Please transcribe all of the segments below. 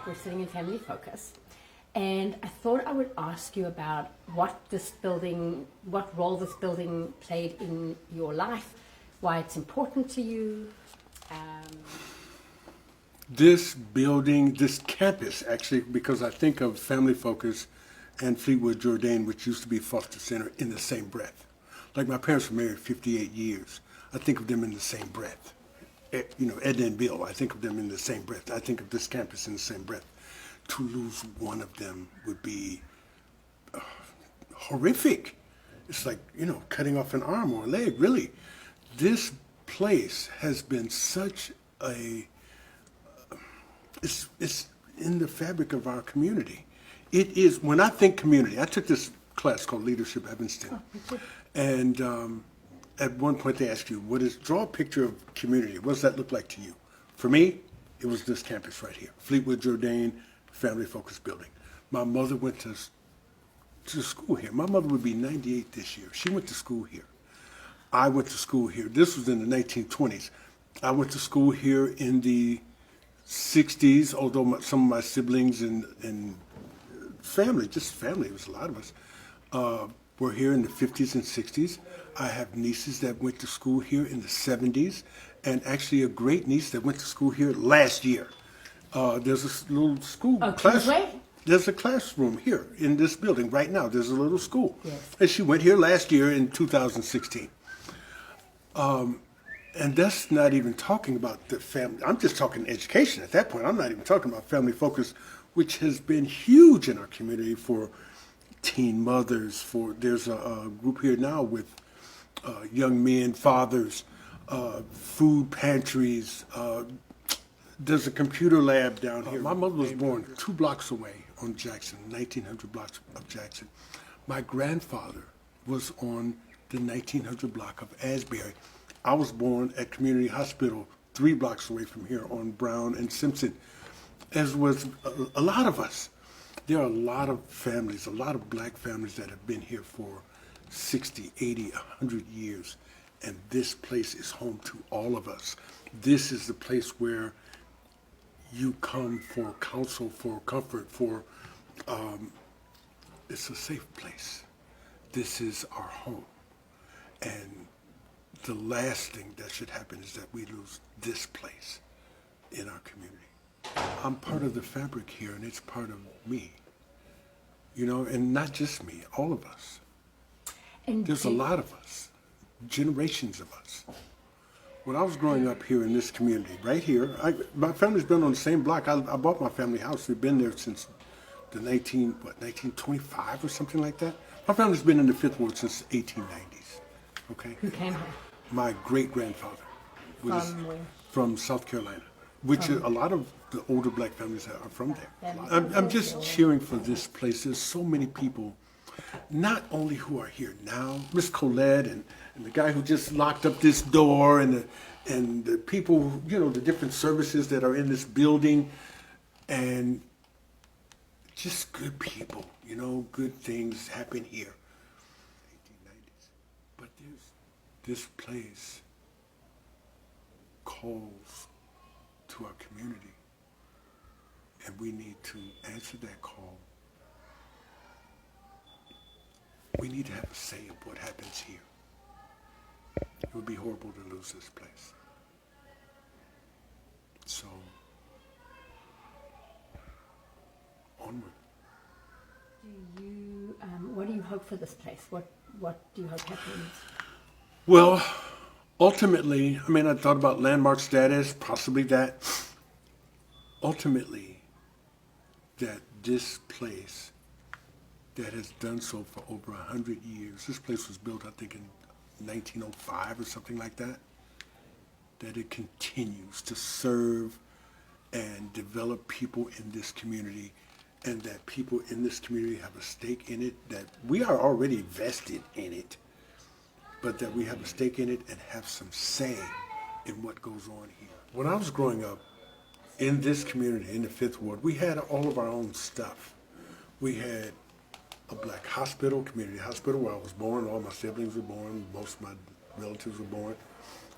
we're sitting in Family Focus, and I thought I would ask you about what role this building played in your life, why it's important to you. This building, this campus, actually, because I think of Family Focus and Fleetwood Jourdain, which used to be Foster Center, in the same breath. Like my parents were married 58 years. I think of them in the same breath. Edna and Bill, I think of them in the same breath. I think of this campus in the same breath. To lose one of them would be horrific. It's like, cutting off an arm or a leg, really. This place has been such it's in the fabric of our community. It is, when I think community, I took this class called Leadership Evanston. And at one point they asked you, draw a picture of community. What does that look like to you? For me, it was this campus right here, Fleetwood Jourdain Family Focus Building. My mother went to school here. My mother would be 98 this year. She went to school here. I went to school here. This was in the 1920s. I went to school here in the 60s, although some of my siblings and family, it was a lot of us, were here in the 50s and 60s. I have nieces that went to school here in the 70s, and actually a great niece that went to school here last year. There's a little school classroom. There's a classroom here in this building right now. There's a little school. Yes. And she went here last year in 2016. And that's not even talking about the family. I'm just talking education at that point. I'm not even talking about Family Focus, which has been huge in our community for teen mothers. There's a group here now with young men, fathers, food pantries. There's a computer lab down here. My mother was born 2 blocks away on Jackson, 1900 blocks of Jackson. My grandfather was on the 1900 block of Asbury. I was born at Community Hospital 3 blocks away from here on Brown and Simpson, as was a lot of us. There are a lot of families, a lot of black families that have been here for 60, 80, 100 years, and this place is home to all of us. This is the place where you come for counsel, for comfort, it's a safe place. This is our home. And the last thing that should happen is that we lose this place in our community. I'm part of the fabric here, and it's part of me. And not just me, all of us. And there's a lot of us, generations of us. When I was growing up here in this community, right here, my family's been on the same block. I bought my family house. We've been there since the 1925 or something like that. My family's been in the 5th Ward since the 1890s. Okay. Who came here? My great-grandfather was from South Carolina, which a lot of the older black families are from there. I'm just cheering for this place. There's so many people, not only who are here now, Miss Colette and the guy who just locked up this door, and the people, the different services that are in this building, and just good people, good things happen here. 1890s. But this place calls to our community, and we need to answer that call. We need to have a say of what happens here. It would be horrible to lose this place. So, onward. What do you hope for this place? What do you hope happens? Well, ultimately, I thought about landmark status, possibly that. Ultimately, that this place that has done so for over 100 years, this place was built, I think, in 1905 or something like that, that it continues to serve and develop people in this community, and that people in this community have a stake in it, that we are already vested in it, but that we have a stake in it and have some say in what goes on here. When I was growing up in this community, in the 5th Ward, we had all of our own stuff. We had a black hospital, community hospital, where I was born. All my siblings were born. Most of my relatives were born.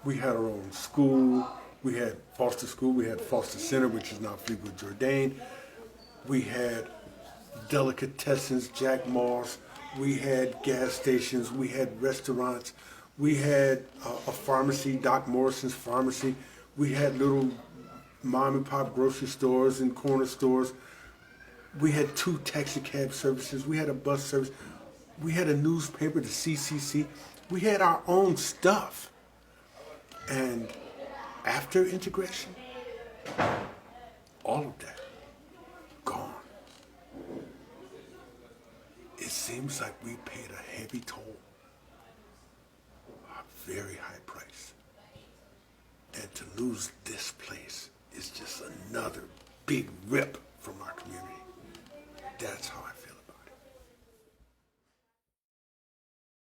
We had our own school. We had Foster School. We had Foster Center, which is now Fleetwood Jourdain. We had delicatessens, Jack Moss. We had gas stations. We had restaurants. We had a pharmacy, Doc Morrison's Pharmacy. We had little mom and pop grocery stores and corner stores. We had 2 taxi cab services. We had a bus service. We had a newspaper, the CCC. We had our own stuff. And after integration, all of that gone. It seems like we paid a heavy toll, a very high price. And to lose this place is just another big rip from our community. That's how I feel.